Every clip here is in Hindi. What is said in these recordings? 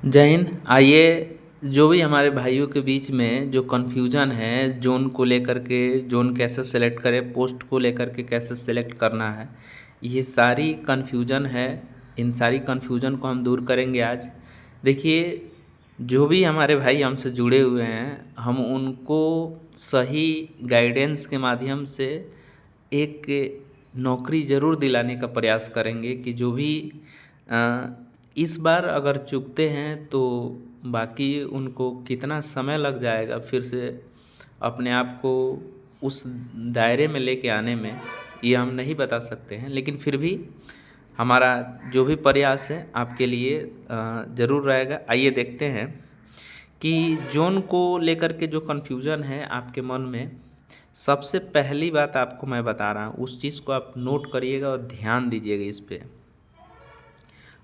जय हिंद। आइए, जो भी हमारे भाइयों के बीच में जो कन्फ्यूज़न है ज़ोन को लेकर के, ज़ोन कैसे सेलेक्ट करें, पोस्ट को लेकर के कैसे सेलेक्ट करना है, ये सारी कन्फ्यूज़न है। इन सारी कन्फ्यूज़न को हम दूर करेंगे आज। देखिए, जो भी हमारे भाई हमसे जुड़े हुए हैं, हम उनको सही गाइडेंस के माध्यम से एक नौकरी ज़रूर दिलाने का प्रयास करेंगे कि जो भी अ, इस बार अगर चूकते हैं तो बाकी उनको कितना समय लग जाएगा फिर से अपने आप को उस दायरे में लेके आने में, ये हम नहीं बता सकते हैं। लेकिन फिर भी हमारा जो भी प्रयास है आपके लिए ज़रूर रहेगा। आइए देखते हैं कि ज़ोन को लेकर के जो कन्फ्यूज़न है आपके मन में, सबसे पहली बात आपको मैं बता रहा हूँ, उस चीज़ को आप नोट करिएगा और ध्यान दीजिएगा इस पे।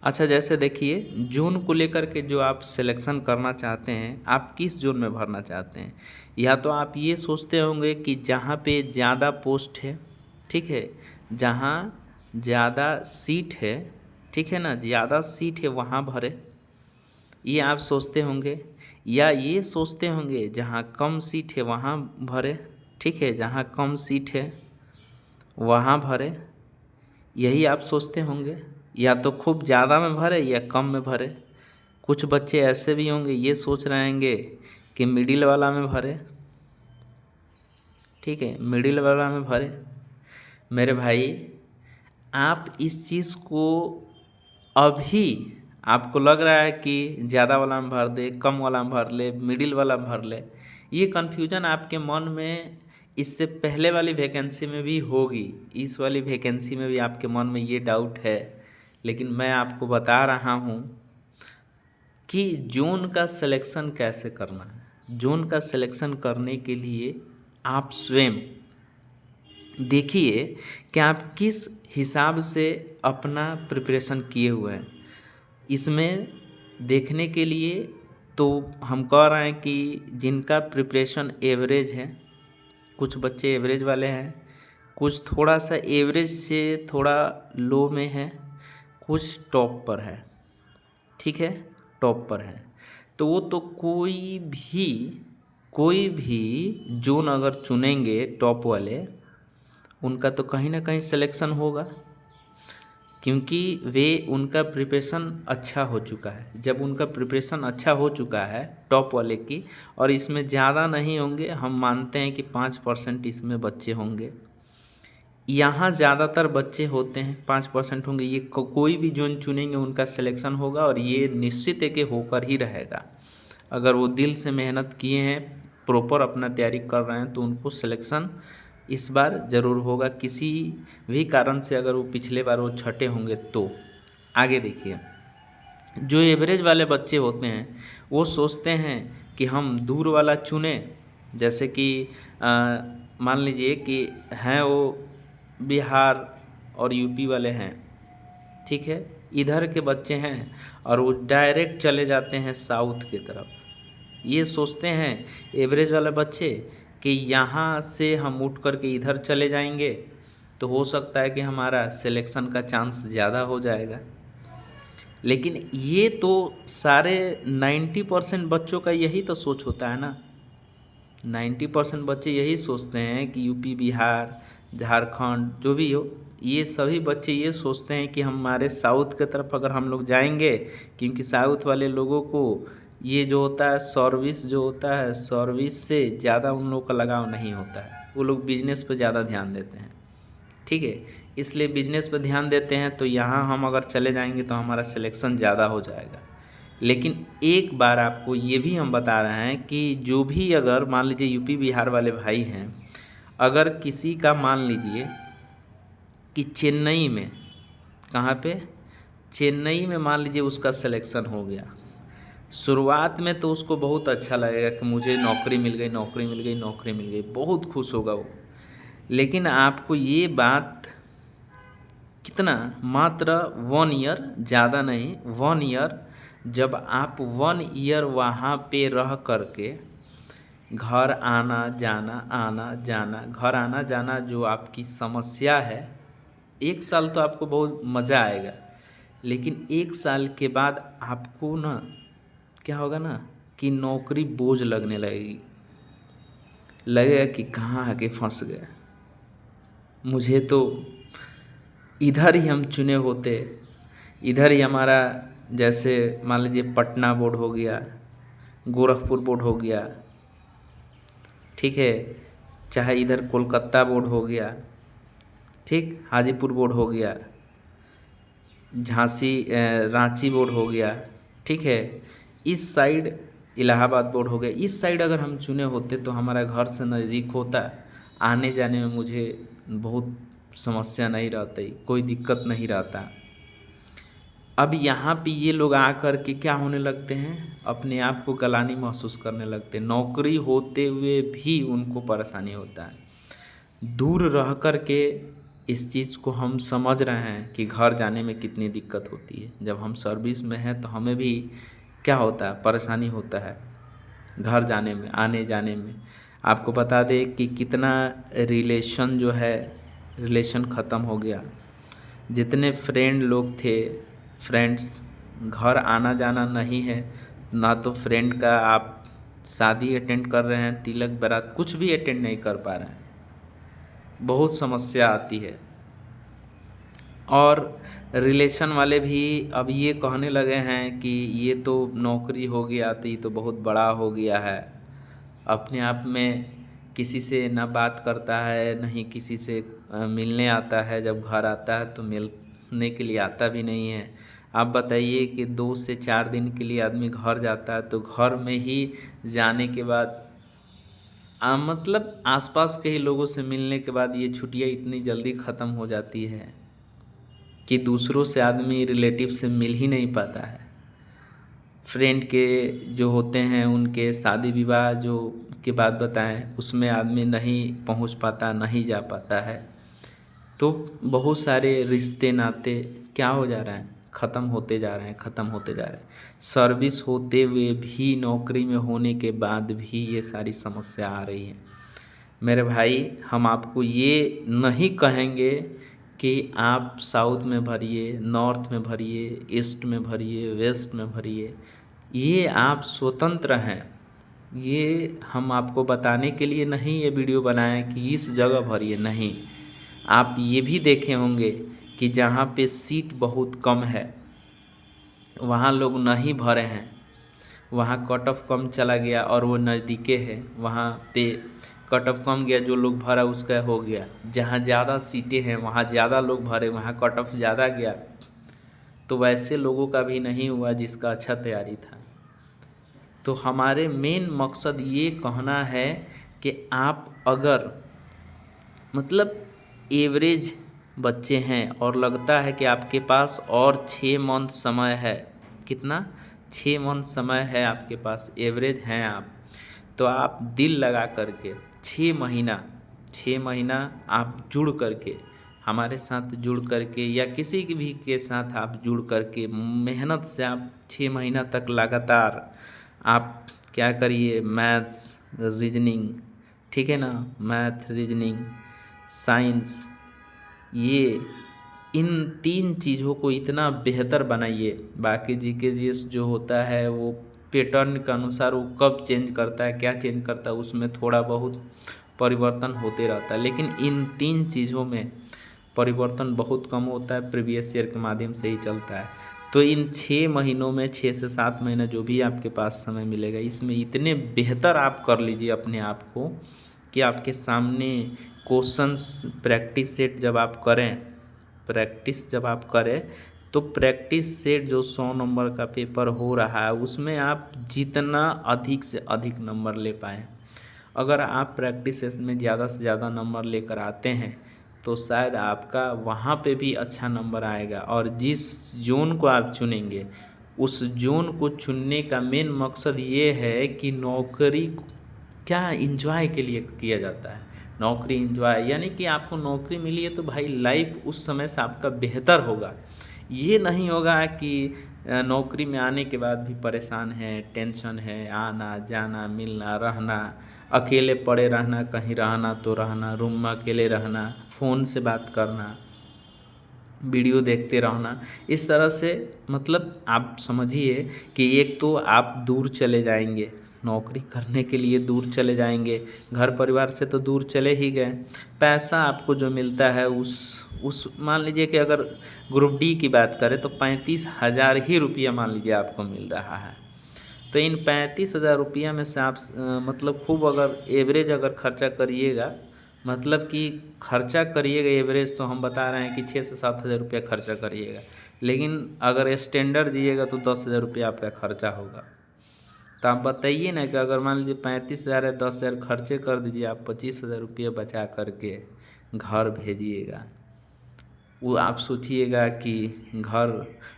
अच्छा, जैसे देखिए, ज़ोन को लेकर के जो आप सिलेक्शन करना चाहते हैं, आप किस ज़ोन में भरना चाहते हैं। या तो आप ये सोचते होंगे कि जहाँ पे ज़्यादा पोस्ट है, ठीक है, जहाँ ज़्यादा सीट है, ठीक है ना, ज़्यादा सीट है वहाँ भरे, ये आप सोचते होंगे। या ये सोचते होंगे जहाँ कम सीट है वहाँ भरे, ठीक है, जहाँ कम सीट है वहाँ भरे, यही आप सोचते होंगे। या तो खूब ज़्यादा में भरे या कम में भरे। कुछ बच्चे ऐसे भी होंगे ये सोच रहे होंगे कि मिडिल वाला में भरे, ठीक है, मिडिल वाला में भरे। मेरे भाई, आप इस चीज़ को अभी आपको लग रहा है कि ज़्यादा वाला में भर दे, कम वाला में भर ले, मिडिल वाला में भर ले, ये कन्फ्यूजन आपके मन में इससे पहले वाली वैकेंसी में भी होगी। इस वाली वैकेंसी में भी आपके मन में ये डाउट है। लेकिन मैं आपको बता रहा हूँ कि ज़ोन का सिलेक्शन कैसे करना है। ज़ोन का सिलेक्शन करने के लिए आप स्वयं देखिए कि आप किस हिसाब से अपना प्रिपरेशन किए हुए हैं। इसमें देखने के लिए तो हम कह रहे हैं कि जिनका प्रिपरेशन एवरेज है, कुछ बच्चे एवरेज वाले हैं, कुछ थोड़ा सा एवरेज से थोड़ा लो में है, कुछ टॉप पर है, ठीक है, टॉप पर है। तो वो तो कोई भी जोन अगर चुनेंगे टॉप वाले, उनका तो कहीं ना कहीं सिलेक्शन होगा, क्योंकि वे उनका प्रिपरेशन अच्छा हो चुका है। जब उनका प्रिपरेशन अच्छा हो चुका है टॉप वाले की, और इसमें ज़्यादा नहीं होंगे, हम मानते हैं कि 5% इसमें बच्चे होंगे, यहाँ ज़्यादातर बच्चे होते हैं, 5% होंगे, ये कोई भी जोन चुनेंगे उनका सिलेक्शन होगा, और ये निश्चित है कि होकर ही रहेगा। अगर वो दिल से मेहनत किए हैं, प्रॉपर अपना तैयारी कर रहे हैं, तो उनको सिलेक्शन इस बार ज़रूर होगा। किसी भी कारण से अगर वो पिछले बार वो छठे होंगे तो। आगे देखिए, जो एवरेज वाले बच्चे होते हैं वो सोचते हैं कि हम दूर वाला चुने। जैसे कि मान लीजिए कि हैं वो बिहार और यूपी वाले हैं, ठीक है, इधर के बच्चे हैं, और वो डायरेक्ट चले जाते हैं साउथ की तरफ। ये सोचते हैं एवरेज वाले बच्चे कि यहाँ से हम उठ करके इधर चले जाएंगे तो हो सकता है कि हमारा सिलेक्शन का चांस ज़्यादा हो जाएगा। लेकिन ये तो सारे 90% बच्चों का यही तो सोच होता है ना। 90% बच्चे यही सोचते हैं कि यूपी, बिहार, झारखंड जो भी हो, ये सभी बच्चे ये सोचते हैं कि हमारे साउथ की तरफ अगर हम लोग जाएंगे, क्योंकि साउथ वाले लोगों को ये जो होता है सर्विस, जो होता है सर्विस से ज़्यादा उन लोगों का लगाव नहीं होता है। वो लोग बिजनेस पर ज़्यादा ध्यान देते हैं, ठीक है, इसलिए बिजनेस पर ध्यान देते हैं। तो यहाँ हम अगर चले जाएंगे तो हमारा सिलेक्शन ज़्यादा हो जाएगा। लेकिन एक बार आपको ये भी हम बता रहे हैं कि जो भी, अगर मान लीजिए यूपी बिहार वाले भाई हैं, अगर किसी का मान लीजिए कि चेन्नई में, कहाँ पे, चेन्नई में मान लीजिए उसका सिलेक्शन हो गया, शुरुआत में तो उसको बहुत अच्छा लगेगा कि मुझे नौकरी मिल गई, नौकरी मिल गई, नौकरी मिल गई, बहुत खुश होगा वो। लेकिन आपको ये बात कितना, मात्र 1 ईयर, ज़्यादा नहीं, 1 ईयर, जब आप 1 ईयर वहाँ पे रह करके घर आना जाना, आना जाना, घर आना जाना जो आपकी समस्या है, 1 साल तो आपको बहुत मज़ा आएगा। लेकिन 1 साल के बाद आपको ना क्या होगा ना कि नौकरी बोझ लगने लगेगी, लगेगा कि कहाँ आके फंस गए, मुझे तो इधर ही हम चुने होते, इधर ही हमारा, जैसे मान लीजिए पटना बोर्ड हो गया, गोरखपुर बोर्ड हो गया, ठीक है, चाहे इधर कोलकाता बोर्ड हो गया, ठीक, हाजीपुर बोर्ड हो गया, झांसी रांची बोर्ड हो गया, ठीक है, इस साइड इलाहाबाद बोर्ड हो गया, इस साइड अगर हम चुने होते तो हमारा घर से नज़दीक होता, आने जाने में मुझे बहुत समस्या नहीं रहती, कोई दिक्कत नहीं रहता। अब यहाँ पे ये लोग आकर के क्या होने लगते हैं, अपने आप को गलानी महसूस करने लगते हैं, नौकरी होते हुए भी उनको परेशानी होता है। दूर रह कर के इस चीज़ को हम समझ रहे हैं कि घर जाने में कितनी दिक्कत होती है, जब हम सर्विस में हैं तो हमें भी क्या होता है, परेशानी होता है घर जाने में, आने जाने में। आपको बता दें कि कितना रिलेशन जो है, रिलेशन ख़त्म हो गया, जितने फ्रेंड लोग थे, फ्रेंड्स, घर आना जाना नहीं है ना, तो फ्रेंड का आप शादी अटेंड कर रहे हैं, तिलक बारात कुछ भी अटेंड नहीं कर पा रहे हैं, बहुत समस्या आती है। और रिलेशन वाले भी अब ये कहने लगे हैं कि ये तो नौकरी हो गया तो ये तो बहुत बड़ा हो गया है, अपने आप में किसी से ना बात करता है, नहीं किसी से मिलने आता है, जब घर आता है तो मिलने के लिए आता भी नहीं है। आप बताइए कि 2 से 4 दिन के लिए आदमी घर जाता है तो घर में ही जाने के बाद मतलब आसपास के ही लोगों से मिलने के बाद ये छुट्टियाँ इतनी जल्दी ख़त्म हो जाती है कि दूसरों से आदमी रिलेटिव से मिल ही नहीं पाता है। फ्रेंड के जो होते हैं उनके शादी विवाह जो के बाद बताएं, उसमें आदमी नहीं पहुंच पाता, नहीं जा पाता है। तो बहुत सारे रिश्ते नाते क्या हो जा रहे हैं, ख़त्म होते जा रहे हैं, ख़त्म होते जा रहे हैं। सर्विस होते हुए भी, नौकरी में होने के बाद भी ये सारी समस्या आ रही है। मेरे भाई, हम आपको ये नहीं कहेंगे कि आप साउथ में भरिए, नॉर्थ में भरिए, ईस्ट में भरिए, वेस्ट में भरिए, ये आप स्वतंत्र हैं। ये हम आपको बताने के लिए नहीं ये वीडियो बनाए कि इस जगह भरिए, नहीं। आप ये भी देखे होंगे कि जहाँ पे सीट बहुत कम है वहाँ लोग नहीं भरे हैं, वहाँ कट ऑफ कम चला गया और वो नज़दीके है, वहाँ पे कट ऑफ कम गया, जो लोग भरा उसका हो गया। जहाँ ज़्यादा सीटें हैं वहाँ ज़्यादा लोग भरे, वहाँ कट ऑफ ज़्यादा गया, तो वैसे लोगों का भी नहीं हुआ जिसका अच्छा तैयारी था। तो हमारे मेन मकसद ये कहना है कि आप अगर मतलब एवरेज बच्चे हैं और लगता है कि आपके पास और 6 मंथ समय है, कितना, 6 मंथ समय है आपके पास, एवरेज हैं आप, तो आप दिल लगा करके 6 महीना आप जुड़ करके, हमारे साथ जुड़ करके या किसी की भी के साथ आप जुड़ करके मेहनत से आप 6 महीना तक लगातार आप क्या करिए, मैथ्स, रीजनिंग, ठीक है ना, मैथ, रीजनिंग, साइंस, ये इन 3 चीज़ों को इतना बेहतर बनाइए। बाकी जीके जीएस जो होता है वो पैटर्न के अनुसार वो कब चेंज करता है, क्या चेंज करता है, उसमें थोड़ा बहुत परिवर्तन होते रहता है, लेकिन इन 3 चीज़ों में परिवर्तन बहुत कम होता है, प्रीवियस ईयर के माध्यम से ही चलता है। तो इन 6 महीनों में 6 से 7 महीना जो भी आपके पास समय मिलेगा, इसमें इतने बेहतर आप कर लीजिए अपने आप को कि आपके सामने क्वेश्चंस प्रैक्टिस सेट जब आप करें, तो प्रैक्टिस सेट जो 100 नंबर का पेपर हो रहा है उसमें आप जितना अधिक से अधिक नंबर ले पाएँ। अगर आप प्रैक्टिस सेट में ज़्यादा से ज़्यादा नंबर लेकर आते हैं तो शायद आपका वहाँ पे भी अच्छा नंबर आएगा। और जिस जोन को आप चुनेंगे उस जोन को चुनने का मेन मकसद ये है कि नौकरी क्या एंजॉय के लिए किया जाता है, नौकरी एंजॉय, यानी कि आपको नौकरी मिली है तो भाई लाइफ उस समय से आपका बेहतर होगा। ये नहीं होगा कि नौकरी में आने के बाद भी परेशान है, टेंशन है, आना जाना, मिलना, रहना, अकेले पड़े रहना, कहीं रहना तो रहना, रूम में अकेले रहना, फ़ोन से बात करना, वीडियो देखते रहना, इस तरह से मतलब आप समझिए कि एक तो आप दूर चले जाएंगे, नौकरी करने के लिए दूर चले जाएंगे, घर परिवार से तो दूर चले ही गए। पैसा आपको जो मिलता है उस मान लीजिए कि अगर ग्रुप डी की बात करें तो 35,000 ही रुपया मान लीजिए आपको मिल रहा है। तो इन 35,000 रुपया में से आप मतलब खूब अगर एवरेज अगर खर्चा करिएगा, मतलब कि खर्चा करिएगा एवरेज, तो हम बता रहे हैं कि 6 से 7 हज़ार रुपया खर्चा करिएगा, लेकिन अगर स्टैंडर्ड दिएगा तो 10,000 रुपया आपका खर्चा होगा। तो आप बताइए ना कि अगर मान लीजिए 35,000 है, 10,000 खर्चे कर दीजिए, आप 25,000 रुपये बचा करके घर भेजिएगा। वो आप सोचिएगा कि घर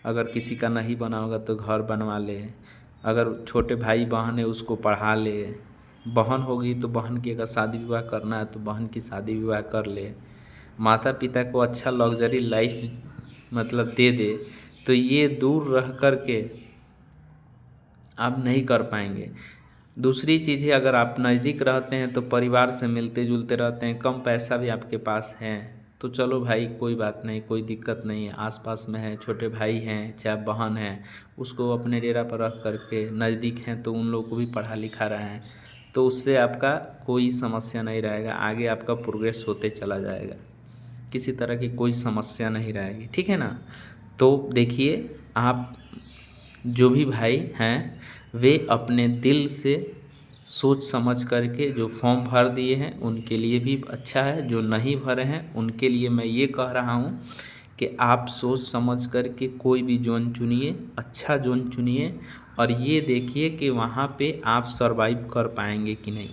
अगर किसी का नहीं बना होगा तो घर बनवा ले, अगर छोटे भाई बहन है उसको पढ़ा ले, बहन होगी तो बहन की अगर शादी विवाह करना है तो बहन की शादी विवाह कर ले, माता पिता को अच्छा लग्जरी लाइफ मतलब दे दे। तो ये दूर रह कर के आप नहीं कर पाएंगे। दूसरी चीज़ है, अगर आप नज़दीक रहते हैं तो परिवार से मिलते जुलते रहते हैं, कम पैसा भी आपके पास है तो चलो भाई कोई बात नहीं, कोई दिक्कत नहीं है, आसपास में है, छोटे भाई हैं चाहे बहन हैं, उसको अपने डेरा पर रख करके, नज़दीक हैं तो उन लोगों को भी पढ़ा लिखा रहे हैं, तो उससे आपका कोई समस्या नहीं रहेगा, आगे आपका प्रोग्रेस होते चला जाएगा, किसी तरह की कोई समस्या नहीं रहेगी, ठीक है ना। तो देखिए, आप जो भी भाई हैं वे अपने दिल से सोच समझ करके जो फॉर्म भर दिए हैं उनके लिए भी अच्छा है, जो नहीं भरे हैं उनके लिए मैं ये कह रहा हूँ कि आप सोच समझ करके कोई भी जोन चुनिए, अच्छा जोन चुनिए, और ये देखिए कि वहाँ पे आप सरवाइव कर पाएंगे कि नहीं,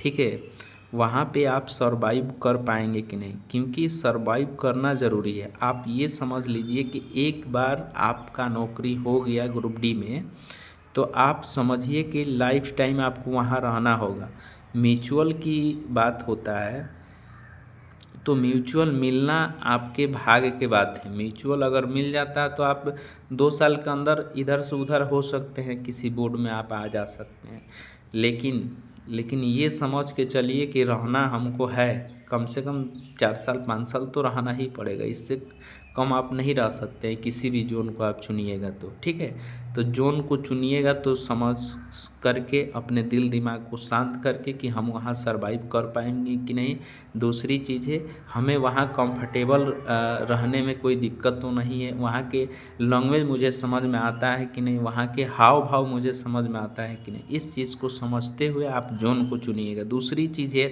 ठीक है, वहाँ पे आप सरवाइव कर पाएंगे कि नहीं, क्योंकि सरवाइव करना ज़रूरी है। आप ये समझ लीजिए कि एक बार आपका नौकरी हो गया ग्रुप डी में, तो आप समझिए कि लाइफ टाइम आपको वहाँ रहना होगा। म्यूचुअल की बात होता है तो म्यूचुअल मिलना आपके भाग्य के बात है। म्यूचुअल अगर मिल जाता है तो आप 2 साल के अंदर इधर से उधर हो सकते हैं, किसी बोर्ड में आप आ जा सकते हैं, लेकिन ये समझ के चलिए कि रहना हमको है, कम से कम 4 साल 5 साल तो रहना ही पड़ेगा, इससे कम आप नहीं रह सकते हैं किसी भी जोन को आप चुनिएगा तो, ठीक है। तो जोन को चुनिएगा तो समझ करके अपने दिल दिमाग को शांत करके कि हम वहाँ सरवाइव कर पाएंगे कि नहीं। दूसरी चीज़ है, हमें वहाँ कंफर्टेबल रहने में कोई दिक्कत तो नहीं है, वहाँ के लैंग्वेज मुझे समझ में आता है कि नहीं, वहाँ के हाव भाव मुझे समझ में आता है कि नहीं, इस चीज़ को समझते हुए आप जोन को चुनिएगा। दूसरी चीज़ है,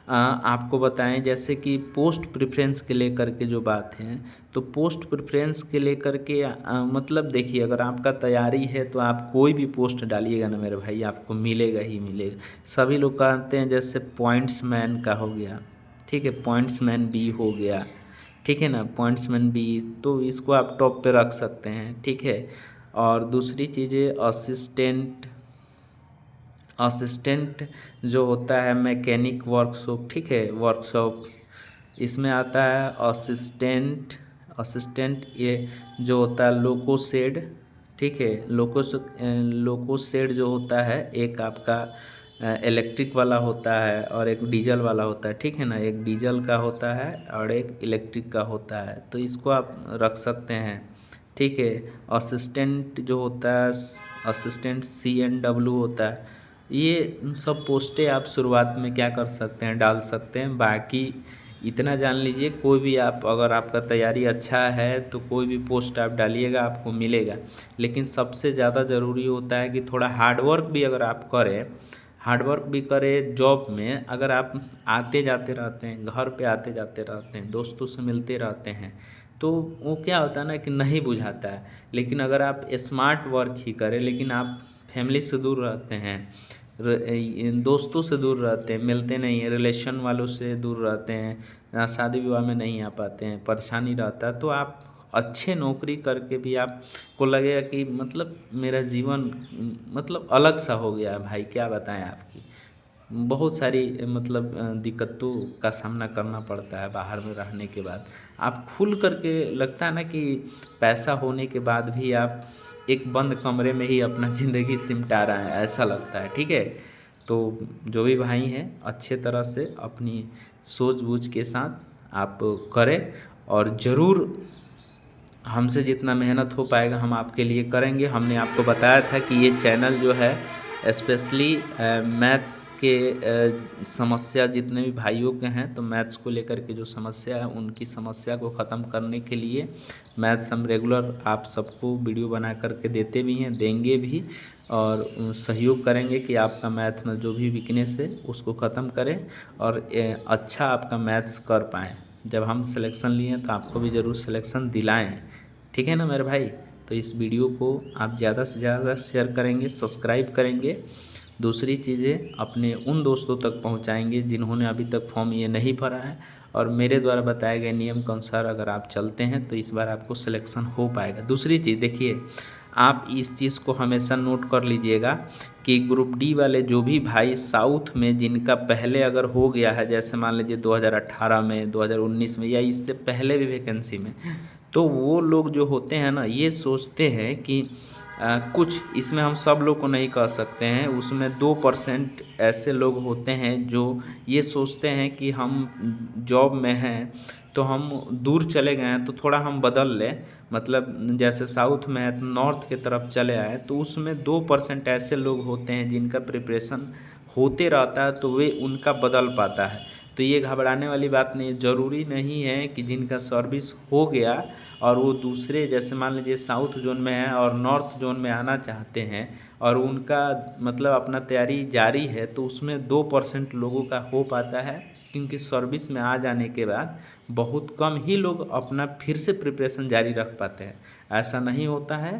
आपको बताएं जैसे कि पोस्ट प्रेफरेंस के लेकर के जो बात है, तो पोस्ट प्रेफरेंस के लेकर के मतलब देखिए, अगर आपका तैयारी है तो आप कोई भी पोस्ट डालिएगा ना मेरे भाई, आपको मिलेगा ही मिलेगा। सभी लोग कहते हैं जैसे पॉइंट्स मैन का हो गया, ठीक है, पॉइंट्स मैन बी हो गया, ठीक है ना, पॉइंट्स मैन बी, तो इसको आप टॉप पे रख सकते हैं, ठीक है। और दूसरी चीज़ें असिस्टेंट जो होता है मैकेनिक वर्कशॉप, ठीक है, वर्कशॉप, इसमें आता है असिस्टेंट ये जो होता है लोको शेड, ठीक है, लोको शेड जो होता है, एक आपका इलेक्ट्रिक वाला होता है और एक डीजल वाला होता है, ठीक है ना, एक डीजल का होता है और एक इलेक्ट्रिक का होता है, तो इसको आप रख सकते हैं, ठीक है। असिस्टेंट जो होता है, असिस्टेंट CNW होता है, ये सब पोस्टें आप शुरुआत में क्या कर सकते हैं, डाल सकते हैं। बाकी इतना जान लीजिए, कोई भी आप अगर आपका तैयारी अच्छा है तो कोई भी पोस्ट आप डालिएगा आपको मिलेगा, लेकिन सबसे ज़्यादा ज़रूरी होता है कि थोड़ा हार्डवर्क भी अगर आप करें, हार्डवर्क भी करें जॉब में, अगर आप आते जाते रहते हैं, घर पे आते जाते रहते हैं, दोस्तों से मिलते रहते हैं, तो वो क्या होता है ना कि नहीं बुझाता है। लेकिन अगर आप स्मार्ट वर्क ही करें, लेकिन आप फैमिली से दूर रहते हैं, दोस्तों से दूर रहते हैं, मिलते नहीं हैं, रिलेशन वालों से दूर रहते हैं, शादी विवाह में नहीं आ पाते हैं, परेशानी रहता है, तो आप अच्छे नौकरी करके भी आपको लगेगा कि मतलब मेरा जीवन मतलब अलग सा हो गया है भाई, क्या बताएं, आपकी बहुत सारी मतलब दिक्कतों का सामना करना पड़ता है बाहर में रहने के बाद। आप खुल करके लगता है ना कि पैसा होने के बाद भी आप एक बंद कमरे में ही अपना ज़िंदगी सिमटा रहे हैं, ऐसा लगता है, ठीक है। तो जो भी भाई हैं अच्छे तरह से अपनी सूझबूझ के साथ आप करें और ज़रूर हमसे जितना मेहनत हो पाएगा हम आपके लिए करेंगे। हमने आपको बताया था कि ये चैनल जो है स्पेशली मैथ्स के समस्या जितने भी भाइयों के हैं तो मैथ्स को लेकर के जो समस्या है उनकी समस्या को ख़त्म करने के लिए मैथ्स हम रेगुलर आप सबको वीडियो बना करके देते भी हैं, देंगे भी और सहयोग करेंगे कि आपका मैथ्स में जो भी वीकनेस है उसको ख़त्म करें और अच्छा आपका मैथ्स कर पाएँ। जब हम सिलेक्शन लिए तो आपको भी ज़रूर सिलेक्शन दिलाएं, ठीक है ना मेरे भाई। तो इस वीडियो को आप ज़्यादा से ज़्यादा शेयर करेंगे, सब्सक्राइब करेंगे, दूसरी चीज़ें अपने उन दोस्तों तक पहुंचाएंगे जिन्होंने अभी तक फॉर्म ये नहीं भरा है और मेरे द्वारा बताए गए नियम के अनुसार अगर आप चलते हैं तो इस बार आपको सिलेक्शन हो पाएगा। दूसरी चीज़ देखिए, आप इस चीज़ को हमेशा नोट कर लीजिएगा कि ग्रुप डी वाले जो भी भाई साउथ में जिनका पहले अगर हो गया है, जैसे मान लीजिए 2018 में, 2019 में या इससे पहले भी वैकेंसी में, तो वो लोग जो होते हैं ना ये सोचते हैं कि कुछ इसमें हम सब लोग को नहीं कह सकते हैं, उसमें 2% ऐसे लोग होते हैं जो ये सोचते हैं कि हम जॉब में हैं तो हम दूर चले गए हैं तो थोड़ा हम बदल लें, मतलब जैसे साउथ में है तो नॉर्थ की तरफ चले आए, तो उसमें 2% ऐसे लोग होते हैं जिनका प्रिपरेशन होते रहता है तो वे उनका बदल पाता है। तो ये घबराने वाली बात नहीं है, ज़रूरी नहीं है कि जिनका सर्विस हो गया और वो दूसरे जैसे मान लीजिए साउथ जोन में है और नॉर्थ जोन में आना चाहते हैं और उनका मतलब अपना तैयारी जारी है तो उसमें 2% लोगों का हो पाता है, क्योंकि सर्विस में आ जाने के बाद बहुत कम ही लोग अपना फिर से प्रिपरेशन जारी रख पाते हैं। ऐसा नहीं होता है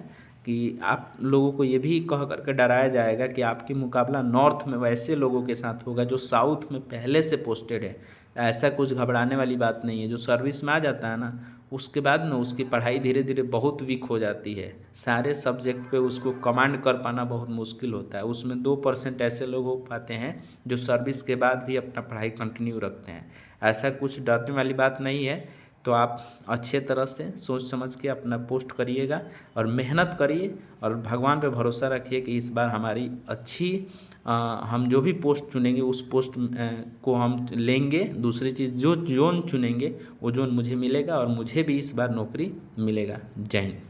कि आप लोगों को ये भी कह करके डराया जाएगा कि आपकी मुकाबला नॉर्थ में वैसे लोगों के साथ होगा जो साउथ में पहले से पोस्टेड है। ऐसा कुछ घबराने वाली बात नहीं है। जो सर्विस में आ जाता है ना उसके बाद ना उसकी पढ़ाई धीरे धीरे बहुत वीक हो जाती है, सारे सब्जेक्ट पे उसको कमांड कर पाना बहुत मुश्किल होता है। उसमें 2% ऐसे लोग हो पाते हैं जो सर्विस के बाद भी अपना पढ़ाई कंटिन्यू रखते हैं। ऐसा कुछ डरने वाली बात नहीं है। तो आप अच्छे तरह से सोच समझ के अपना पोस्ट करिएगा और मेहनत करिए और भगवान पे भरोसा रखिए कि इस बार हमारी अच्छी हम जो भी पोस्ट चुनेंगे उस पोस्ट को हम लेंगे। दूसरी चीज़ जो जोन चुनेंगे वो जोन मुझे मिलेगा और मुझे भी इस बार नौकरी मिलेगा। जय हिंद।